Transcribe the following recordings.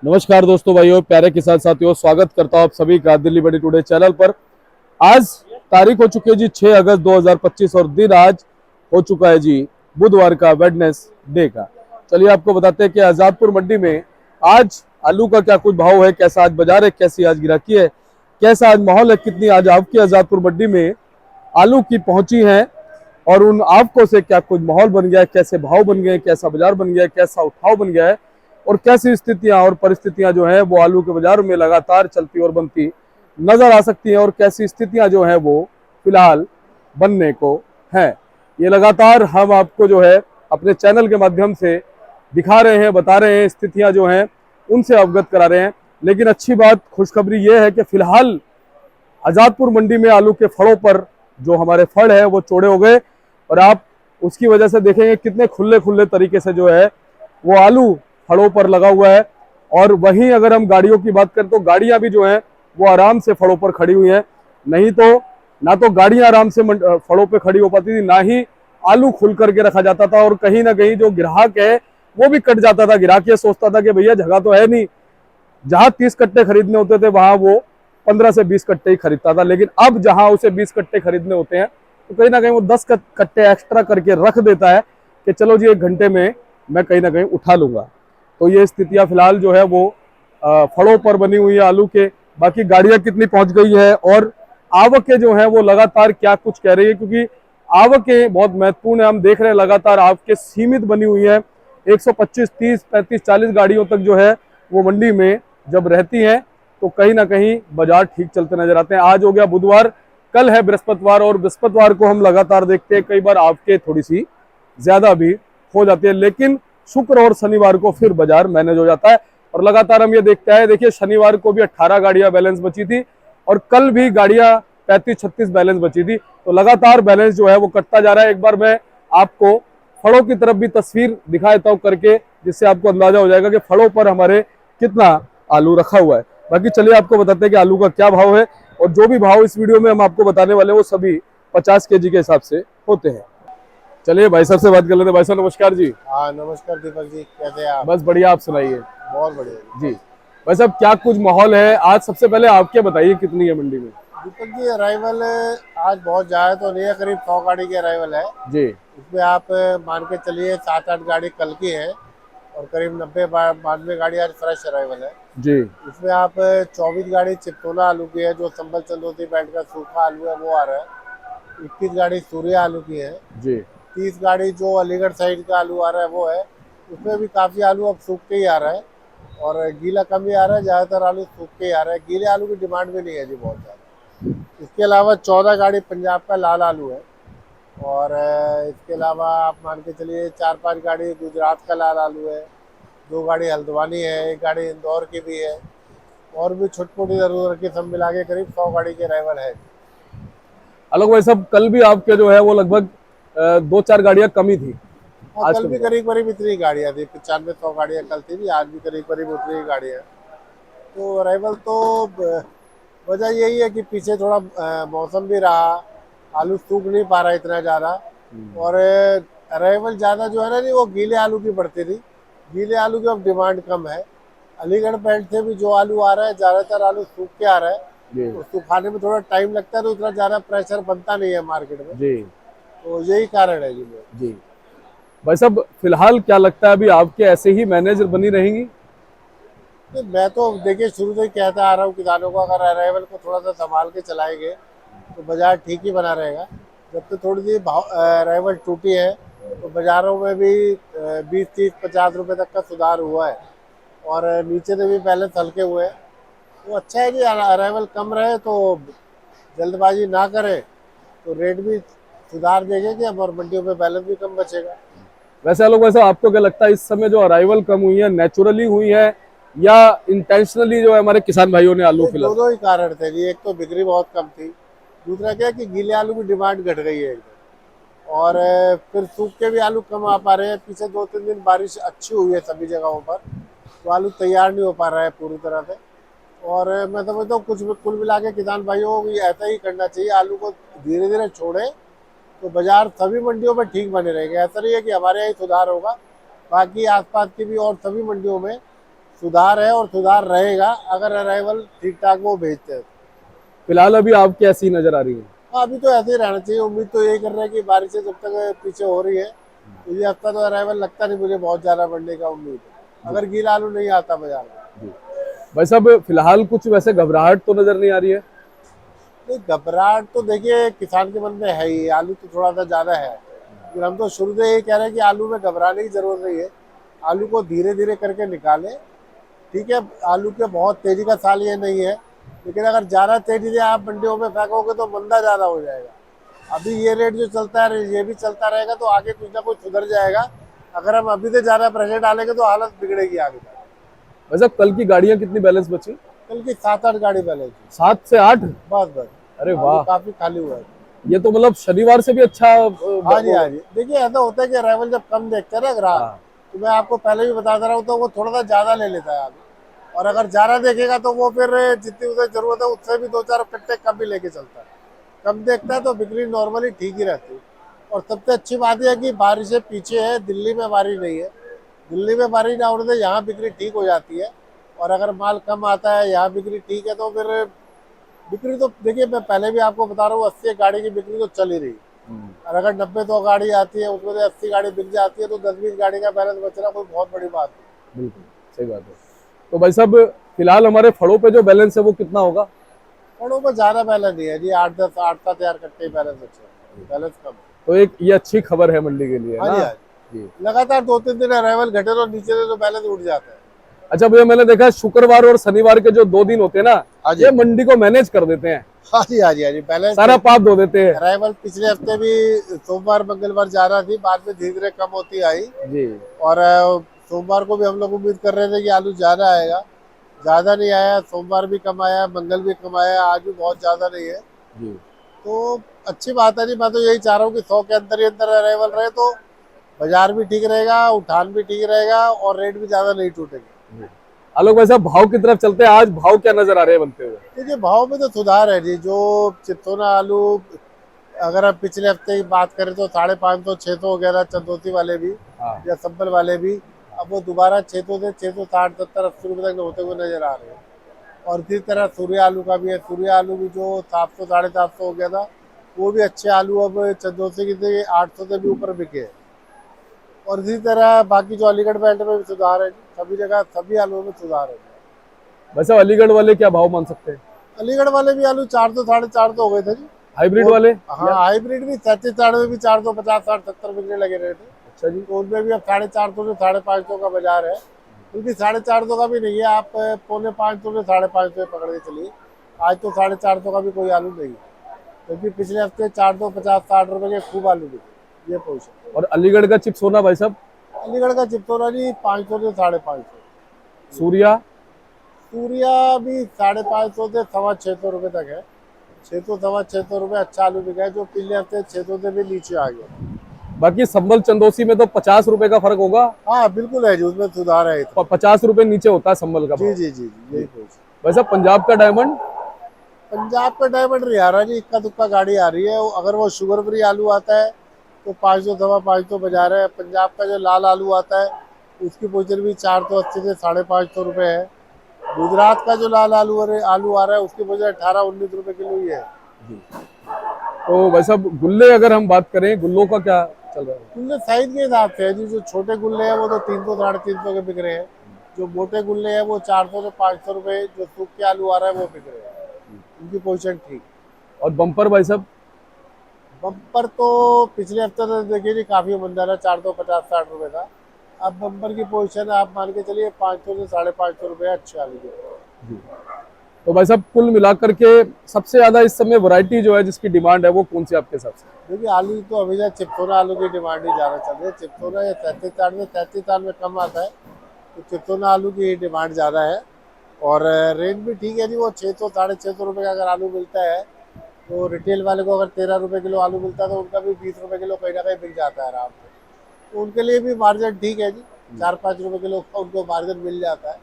नमस्कार दोस्तों, भाइयों, प्यारे किसान साथियों, स्वागत करता हूं आप सभी का दिल्ली बड़ी टुडे चैनल पर। आज तारीख हो चुकी है जी 6 अगस्त 2025 और दिन आज हो चुका है जी बुधवार का, वेडनेसडे का। चलिए आपको बताते हैं कि आजादपुर मंडी में आज आलू का क्या कुछ भाव है, कैसा आज बाजार है, कैसी आज गिराकी है, कैसा आज माहौल है, कितनी आज आपकी आजादपुर मंडी में आलू की पहुंची है और उन आवकों से क्या कुछ माहौल बन गया है, कैसे भाव बन गए, कैसा बाजार बन गया है, कैसा उठाव बन गया है और कैसी स्थितियां और परिस्थितियां जो है वो आलू के बाजार में लगातार चलती और बनती नजर आ सकती हैं और कैसी स्थितियां जो है वो फिलहाल बनने को है। ये लगातार हम आपको जो है अपने चैनल के माध्यम से दिखा रहे हैं, बता रहे हैं, स्थितियां जो हैं उनसे अवगत करा रहे हैं। लेकिन अच्छी बात, खुशखबरी ये है कि फिलहाल आजादपुर मंडी में आलू के फड़ों पर जो हमारे फड़ है वो चौड़े हो गए और आप उसकी वजह से देखेंगे कितने खुले खुले तरीके से जो है वो आलू फड़ों पर लगा हुआ है। और वहीं अगर हम गाड़ियों की बात करें तो गाड़ियां भी जो हैं वो आराम से फड़ों पर खड़ी हुई हैं। नहीं तो ना तो गाड़ियां आराम से फड़ों पे खड़ी हो पाती थी, ना ही आलू खुल करके रखा जाता था और कहीं ना कहीं जो ग्राहक है वो भी कट जाता था। ग्राहक ये सोचता था कि भैया जगह तो है नहीं, जहां 30 कट्टे खरीदने होते थे वहां वो 15 से 20 कट्टे ही खरीदता था। लेकिन अब जहां उसे 20 कट्टे खरीदने होते हैं तो कहीं ना कहीं वो 10 कट्टे एक्स्ट्रा करके रख देता है कि चलो जी 1 घंटे में मैं कहीं ना कहीं उठा लूंगा। तो ये स्थितियां फिलहाल जो है वो फड़ों पर बनी हुई है आलू के। बाकी गाड़ियां कितनी पहुंच गई है और आवकें जो है वो लगातार क्या कुछ कह रही है, क्योंकि आवकें बहुत महत्वपूर्ण है। हम देख रहे हैं लगातार आवकें सीमित बनी हुई है। 125, 30, 35, 40 गाड़ियों तक जो है वो मंडी में जब रहती हैं तो कहीं ना कहीं बाजार ठीक चलते नजर आते हैं। आज हो गया बुधवार, कल है बृहस्पतिवार और बृहस्पतिवार को हम लगातार देखते हैं कई बार आवकें थोड़ी सी ज्यादा भी हो जाती है, लेकिन शुक्र और शनिवार को फिर बाजार मैनेज हो जाता है। और लगातार हम ये देखते हैं, देखिए शनिवार को भी 18 गाड़ियां बैलेंस बची थी और कल भी गाड़ियां 35-36 बैलेंस बची थी। तो लगातार बैलेंस जो है वो कटता जा रहा है। एक बार मैं आपको फड़ों की तरफ भी तस्वीर दिखा देता हूं करके, जिससे आपको अंदाजा हो जाएगा कि फड़ों पर हमारे कितना आलू रखा हुआ है। बाकी चलिए आपको बताते हैं कि आलू का क्या भाव है और जो भी भाव इस वीडियो में हम आपको बताने वाले हैं वो सभी 50 केजी के हिसाब से होते हैं। चलिए भाई साहब से बात कर लेते हैं। भाई साहब नमस्कार जी। हाँ नमस्कार दीपक जी, कैसे हैं आप? बस बढ़िया, आप सुनाइए। बहुत बढ़िया जी भाई साहब, क्या कुछ माहौल है आज? सबसे पहले आप क्या बताइए, कितनी है मंडी में? दीपक जी। अराइवल आज बहुत ज़्यादा तो नहीं है, करीब 100 गाड़ी की अराइवल है। जी इसमें आप मान के चलिए 7-8 गाड़ी कल की है और करीब 90-92 गाड़ी आज फ्रेश अराइवल है। जी इसमें आप 24 गाड़ी चित्तोला आलू की है, जो संबल चंदोती बेल्ट का सूखा आलू है वो आ रहा है। 21 गाड़ी सूर्य आलू की है। जी 30 गाड़ी जो अलीगढ़ साइड का आलू आ रहा है वो है। उसमें भी काफ़ी आलू अब सूख के ही आ रहा है और गीला कम ही आ रहा है, ज़्यादातर आलू सूख के ही आ रहा है। गीले आलू की डिमांड भी नहीं है जी बहुत ज़्यादा। इसके अलावा 14 गाड़ी पंजाब का लाल आलू है और इसके अलावा आप मान के चलिए 4-5 गाड़ी गुजरात का लाल आलू है, 2 गाड़ी हल्द्वानी है, 1 गाड़ी इंदौर की भी है और भी छोटी मोटी ज़रूरत की सब मिला के करीब 100 गाड़ी के अराइवल है। अलग भाई साहब, कल भी आपके जो है वो लगभग 2-4 गाड़ियां कमी थी। हाँ आज कल भी कम करीब करीब इतनी गाड़ियाँ थी, 95-100 गाड़ियाँ कल थी भी, आज भी करीब करीब उतनी ही गाड़ियाँ। तो अराइवल तो वजह यही है कि पीछे थोड़ा मौसम भी रहा, आलू सूख नहीं पा रहा इतना ज़्यादा और अराइवल ज़्यादा जो है ना जी वो गीले आलू की बढ़ती थी। गीले आलू की अब डिमांड कम है। अलीगढ़ पेंट से भी जो आलू आ रहा है ज़्यादातर आलू सूख के आ रहा है, जी तो सुखाने में थोड़ा टाइम लगता है तो उतना ज़्यादा प्रेशर बनता नहीं है मार्केट में। जी तो यही कारण है जी। जी भाई साहब, फिलहाल क्या लगता है अभी आपके ऐसे ही मैनेजर बनी रहेंगी? नहीं, मैं तो देखिए शुरू से ही कहता आ रहा हूँ किसानों को, अगर अराइवल को थोड़ा सा संभाल के चलाएंगे तो बाजार ठीक ही बना रहेगा। जब तो थोड़ी सी अराइवल टूटी है तो बाजारों में भी 20-30-50 रुपए तक का सुधार हुआ है और नीचे से भी बैलेंस हल्के हुए हैं। तो अच्छा है जी, अराइवल कम रहे तो जल्दबाजी ना करें तो रेट भी सुधार देंगे कि और मंडियों में बैलेंस भी कम बचेगा। वैसे लोग, वैसे आपको क्या लगता है इस समय जो अराइवल कम हुई है नेचुरली हुई है या इंटेंशनली जो है हमारे किसान भाइयों ने आलू ये फिलहाल? दोनों ही कारण थे जी। एक तो बिक्री बहुत कम थी, दूसरा क्या है कि गीले आलू की डिमांड घट गई है एकदम और फिर सूख के भी आलू कम आ पा रहे हैं। पीछे 2-3 दिन बारिश अच्छी हुई है सभी जगहों पर, तो आलू तैयार नहीं हो पा रहा है पूरी तरह से। और मैं समझता हूँ कुछ कुल मिला के किसान भाइयों को भी ऐसा ही करना चाहिए, आलू को धीरे धीरे छोड़े तो बाजार सभी मंडियों में ठीक बने रहेंगे। ऐसा नहीं है कि हमारे यहाँ ही सुधार होगा, बाकी आसपास की भी और सभी मंडियों में सुधार है और सुधार रहेगा अगर अराइवल ठीक ठाक वो भेजते हैं। फिलहाल अभी आपकी ऐसी नजर आ रही है? हाँ, अभी तो ऐसे ही रहना चाहिए। उम्मीद तो यही कर रहे हैं कि बारिशें जब तक पीछे हो रही है तो ये हफ्ता तो अराइवल लगता नहीं मुझे बहुत ज्यादा बढ़ने का उम्मीद है, अगर गीला आलू नहीं आता बाजार में। भाई साहब फिलहाल कुछ वैसे घबराहट तो नजर नहीं आ रही है? नहीं, घबराहट तो देखिए किसान के मन में है ही, आलू तो थोड़ा सा ज्यादा है, लेकिन हम तो शुरू से यही कह रहे हैं कि आलू में घबराने की जरूरत नहीं है। आलू को धीरे धीरे करके निकाले। ठीक है, आलू के बहुत तेजी का साल ये नहीं है, लेकिन अगर ज्यादा तेजी से आप मंडियों में फेंकोगे तो मंदा ज्यादा हो जाएगा। अभी ये रेट जो चलता है ये भी चलता रहेगा तो आगे कुछ ना कुछ सुधर जाएगा। अगर हम अभी से ज्यादा प्रेशर डालेंगे तो हालत बिगड़ेगी आगे जाके। भाई साहब कल की गाड़ियां कितनी बैलेंस बची? कल की 7-8 गाड़ी पहले थी। 7 से 8? बस बस। अरे अभी वाह, काफी खाली हुआ है। ये तो मतलब शनिवार से भी अच्छा हाँ जी, हाँ जी। देखिए ऐसा होता है कि अराइवल जब कम देखते हैं ना ग्राहक, हाँ। तो मैं आपको पहले भी बताता रहा हूँ, तो वो थोड़ा सा ज्यादा ले लेता है आलू। और अगर ज्यादा देखेगा तो वो फिर जितनी उसे जरूरत है उससे भी 2-4 कट्टे कम भी लेके चलता है। कम देखता है तो बिक्री नॉर्मली ठीक ही रहती है। और सबसे अच्छी बात यह है कि बारिशें पीछे है, दिल्ली में बारिश नहीं है। दिल्ली में बारिश ना होने से यहाँ बिक्री ठीक हो जाती है। और अगर माल कम आता है, यहाँ बिक्री ठीक है, तो फिर बिक्री तो देखिए मैं पहले भी आपको बता रहा हूँ 80 गाड़ी की बिक्री तो चल ही रही। और अगर 90-100 गाड़ी आती है उसमें से 80 गाड़ी बिक जाती है तो 10-20 गाड़ी का बैलेंस बचना कोई बहुत बड़ी बात नहीं। बिल्कुल सही बात है। तो भाई साहब फिलहाल हमारे फड़ों पे जो बैलेंस है वो कितना होगा? फड़ों में ज्यादा बैलेंस नहीं है जी, 8-10 8-7 हजार कट्टे बैलेंस बचे, बैलेंस कम है। तो एक ये अच्छी खबर है मंडी के लिए हाँ ना? जी, हाँ जी। जी। लगातार 2-3 दिन अराइवल घटे तो नीचे से तो बैलेंस उठ जाता है। अच्छा भैया, मैंने देखा शुक्रवार और शनिवार के जो 2 दिन होते हैं ना, हाँ जी, ये मंडी को मैनेज कर देते हैं, हाँ जी, हाँ जी, हाँ जी। बैलेंस सारा पाप धो देते हैं। अराइवल पिछले हफ्ते भी सोमवार मंगलवार ज्यादा थी, बाद में धीरे धीरे कम होती आई। जी और सोमवार को भी हम लोग उम्मीद कर रहे थे कि आलू ज्यादा आएगा, ज्यादा नहीं आया। सोमवार भी कम आया, मंगल भी कम आया, आज भी बहुत ज्यादा नहीं है। जी। तो अच्छी बात है जी। मैं तो यही चाह रहा हूँ कि 100 के अंदर ही अंदर अराइवल रहे तो बाजार भी ठीक रहेगा, उठान भी ठीक रहेगा और रेट भी ज्यादा नहीं टूटेंगे। आलोक भाई साहब भाव की तरफ चलते हैं, आज भाव क्या नजर आ रहे हैं बनते हुए? देखिए भाव में तो सुधार है जी। जो चित्तोना आलू, अगर आप पिछले हफ्ते की बात करें तो 550-600 हो गया था, चंदोती वाले भी हाँ। या संबल वाले भी। अब वो दोबारा 600 से 660, 70, 80 रुपये तक होते हुए नजर आ रहे हैं। और इसी तरह सूर्य आलू का भी है। सूर्य आलू भी जो 700 750 हो गया था, वो भी अच्छे आलू अब चंदोती की 800 से भी ऊपर बिके हैं। और इसी तरह बाकी जो अलीगढ़ बेल्ट में भी सुधार है, सभी जगह सभी आलुओं में सुधार है। भाई साहब अलीगढ़ वाले क्या भाव मान सकते हैं? अलीगढ़ वाले भी आलू 400 450 हो गए थे जी। हाइब्रिड वो वाले? हाँ, हाइब्रिड भी 37 में भी 450 60 70 बिकने लगे रहे थे। अच्छा जी। तो उनमें भी अब 450 से 550 का बाजार है। क्योंकि 450 का भी नहीं है, आप 450 से 550 पकड़ के चलिए। आज तो 450 का भी कोई आलू नहीं है, क्योंकि पिछले हफ्ते 450-60 रुपए के खूब आलू बिके। ये पोजिशन। और अलीगढ़ का चिप्स होना भाई साहब? अलीगढ़ का चित्तौरा जी 500 से 550। सूर्या? सूर्या भी 550 से 650 रुपए तक है। 600-650 रुपए अच्छा आलू बिका है, जो पिछले हफ्ते 600 से भी नीचे आ गया। बाकी संबल चंदोसी में तो 50 रुपए का फर्क होगा। हाँ बिल्कुल है जी, उसमें सुधार है। 50 रुपए नीचे होता है संबल का जी भाव। जी जी जी, यही कुछ। वैसे पंजाब का डायमंड? पंजाब का डायमंड नहीं आ रहा जी, इक्का दुक्का गाड़ी आ रही है। अगर वो शुगर फ्री आलू आता है तो 500-550 बजा रहे हैं। पंजाब का जो लाल आलू आता है उसकी पोजीशन भी 480 से 550 रुपए है। गुजरात का जो लाल आलू आलू आ रहा है उसकी पोजीशन 18-19 रुपए किलो ही है। तो वैसे अब गुल्ले अगर हम बात करें, गुल्लों का क्या चल रहा है? गुल्ले साइज के हिसाब से है जी। जो छोटे गुल्ले हैं वो तो 300-350 के बिक रहे हैं। जो मोटे गुल्ले हैं वो 400 से 500 रुपए, जो सूख के आलू आ रहा है वो बिक रहे हैं। उनकी पोजीशन ठीक। और बम्पर भाई साहब? बम्पर तो पिछले हफ्ते तो देखिए जी काफी मंदा रहा, 450-60 रुपए था। अब बम्पर की पोजीशन आप मान के चलिए 500 से 550 रुपए अच्छे आलू की। तो भाई साहब कुल मिलाकर के सबसे ज्यादा इस समय वैरायटी जो है जिसकी डिमांड है वो कौन सी आपके हिसाब से? देखिए आलू तो हमेशा चिप्सोना आलू की डिमांड ही ज्यादा चल रही है। चिप्सोना या 33 में कम आता है, तो चिप्सोना आलू की डिमांड ज्यादा है। और रेंज भी ठीक है जी। वो 600-650 रुपए का अगर आलू मिलता है तो रिटेल वाले को अगर 13 रुपए किलो आलू मिलता है तो उनका भी 20 रुपए किलो कहीं ना कहीं बिक जाता है आराम से। तो उनके लिए भी मार्जिन ठीक है जी। 4-5 रुपए किलो का उनको मार्जिन मिल जाता है।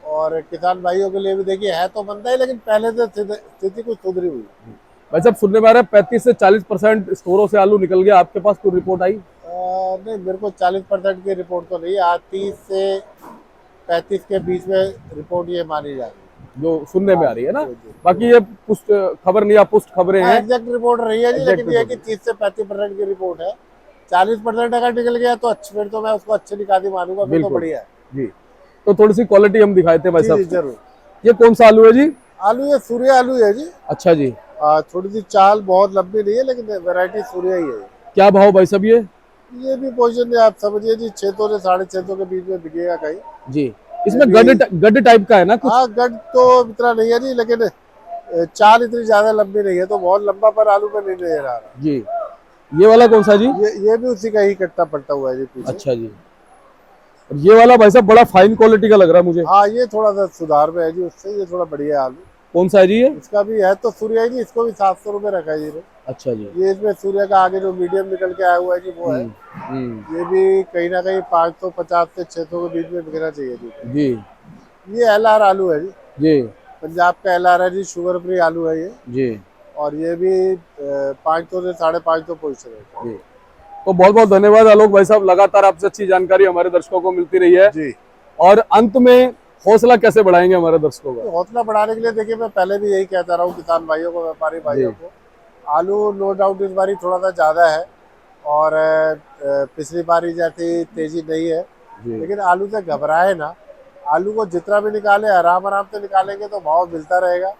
और किसान भाइयों के लिए भी देखिए है तो बनता है, लेकिन पहले से स्थिति कुछ सुधरी हुई। भाई साहब सुनने में आ रहा है 35 से 40% स्टोरों से आलू निकल गया, आपके पास कोई रिपोर्ट आई? नहीं, मेरे को 40% की रिपोर्ट तो नहीं। आज 30 से 35 के बीच में रिपोर्ट ये मानी जाती है। जो सुनने में आ रही है ना। जी, जी। बाकी ये पुष्ट खबर नहीं, आप पुष्ट खबरें हाँ, हैं। एग्जैक्ट रिपोर्ट रही है जी, Exact लेकिन ये है कि report 30 से 35% की रिपोर्ट है। 40% अगर निकल गया तो अच्छी, फिर तो मैं उसको अच्छी निकाली मानूंगा, फिर तो बिल्कुल बढ़िया है। जी। तो थोड़ी सी क्वालिटी हम दिखाए थे भाई जी जी साहब। जरूर। ये कौन सा आलू है जी? आलू ये सूर्य आलू है जी। अच्छा जी। थोड़ी सी चाल बहुत लंबी नहीं है, लेकिन वैरायटी सूर्य ही है। क्या भाव भाई साहब ये भी पोजीशन आप समझिए जी, 600 से 650 के बीच में बिकेगा कहीं। जी? ये इसमें भी गड टाइप का है ना कुछ? हाँ, गढ़ तो इतना नहीं है जी, लेकिन चाल इतनी ज्यादा लंबी नहीं है, तो बहुत लंबा पर आलू में नहीं नजर आ रहा। जी। ये वाला कौन सा जी? ये भी उसी का ही कट्टा पट्टा हुआ है जी पीछे। अच्छा जी। और ये वाला भाई साहब बड़ा फाइन क्वालिटी का लग रहा है मुझे। हाँ, ये थोड़ा सा सुधार में है जी उससे, ये थोड़ा बढ़िया है आलू। कौन सा है जी ये? इसका भी है तो सूर्य है जी, इसको भी 700 रुपये रखा है जी ने। अच्छा जी। ये इसमें सूर्य का आगे जो मीडियम निकल के आया हुआ है जी, वो है। ये भी कहीं ना कहीं 550 से 600 के बीच में बिकना चाहिए जी। जी ये LR आलू है जी, जी पंजाब का LR है जी, शुगर फ्री आलू है ये। जी और ये भी 500 से 550 पोजीशन है जी। तो बहुत बहुत धन्यवाद आलोक भाई साहब, लगातार आपसे अच्छी जानकारी हमारे दर्शकों को मिलती रही है। जी। और अंत में हौसला कैसे बढ़ाएंगे हमारे दर्शकों का? तो हौसला बढ़ाने के लिए देखिए, मैं पहले भी यही कहता रहा हूँ किसान भाइयों को, व्यापारी भाइयों को, आलू नो डाउट इस बारी थोड़ा सा ज़्यादा है, और पिछली बारी जैसी तेजी नहीं है, जी लेकिन आलू से घबराए ना। आलू को जितना भी निकाले, आराम आराम से निकालेंगे तो भाव मिलता रहेगा।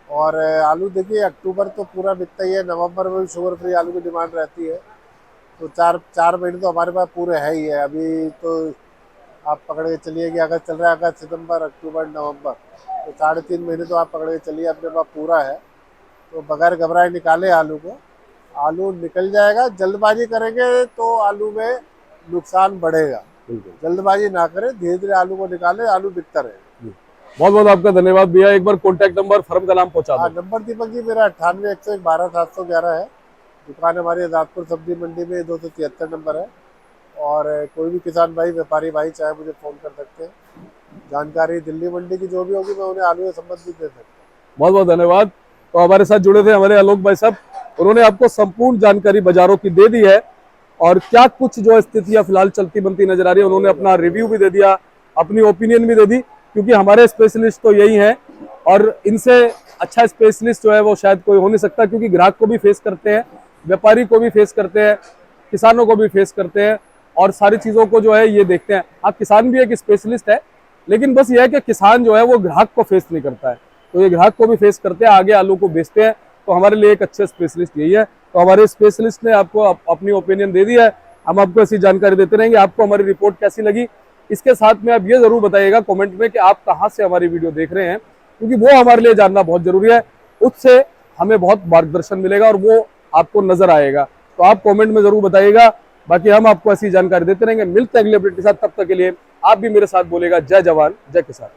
और आलू देखिए, अक्टूबर तो पूरा बिकता ही है, नवंबर में भी शुगर फ्री आलू की डिमांड रहती है। तो चार चार महीने तो हमारे पास पूरे है ही है। अभी तो आप पकड़ के चलिए कि अगस्त चल रहा है, अगस्त सितंबर अक्टूबर नवंबर, तो 3.5 महीने तो आप पकड़ के चलिए अपने पास पूरा है। तो बगैर घबराए निकाले आलू को, आलू निकल जाएगा। जल्दबाजी करेंगे तो आलू में नुकसान बढ़ेगा। जल्दबाजी ना करें, धीरे धीरे आलू को निकाले, आलू बिकता रहेगा। बहुत बहुत आपका धन्यवाद भैया। एक बार कॉन्टैक्ट नंबर फर्म का नाम पहुंचा हाँ, दो। नंबर दीपक जी मेरा 98-101-12-711 है। दुकान हमारी आजादपुर सब्जी मंडी में 273 नंबर है। और कोई भी किसान भाई, व्यापारी भाई चाहे मुझे फ़ोन कर सकते हैं। जानकारी दिल्ली मंडी की जो भी होगी, मैं उन्हें आलू से संबंधित दे सकता हूँ। बहुत बहुत धन्यवाद। तो हमारे साथ जुड़े थे हमारे आलोक भाई साहब, उन्होंने आपको संपूर्ण जानकारी बाजारों की दे दी है, और क्या कुछ जो स्थितियां फिलहाल चलती बनती नजर आ रही है, उन्होंने अपना रिव्यू भी दे दिया, अपनी ओपिनियन भी दे दी। क्योंकि हमारे स्पेशलिस्ट तो यही हैं, और इनसे अच्छा स्पेशलिस्ट जो है वो शायद कोई हो नहीं सकता, क्योंकि ग्राहक को भी फेस करते हैं, व्यापारी को भी फेस करते हैं, किसानों को भी फेस करते हैं, और सारी चीज़ों को जो है ये देखते हैं। हाँ, किसान भी एक स्पेशलिस्ट है, लेकिन बस ये है कि किसान जो है वो ग्राहक को फेस नहीं करता है, तो ये ग्राहक को भी फेस करते हैं, आगे आलू को बेचते हैं। तो हमारे लिए एक अच्छे स्पेशलिस्ट यही है। तो हमारे स्पेशलिस्ट ने आपको अपनी ओपिनियन दे दी है, हम आपको ऐसी जानकारी देते रहेंगे। आपको हमारी रिपोर्ट कैसी लगी, इसके साथ में आप ये जरूर बताइएगा कमेंट में कि आप कहाँ से हमारी वीडियो देख रहे हैं, क्योंकि वो हमारे लिए जानना बहुत जरूरी है। उससे हमें बहुत मार्गदर्शन मिलेगा और वो आपको नजर आएगा। तो आप कमेंट में जरूर बताइएगा, बाकी हम आपको ऐसी जानकारी देते रहेंगे। मिलते हैं अगले अपडेट के साथ, तब तक के लिए आप भी मेरे साथ बोलेगा जय जवान जय किसान।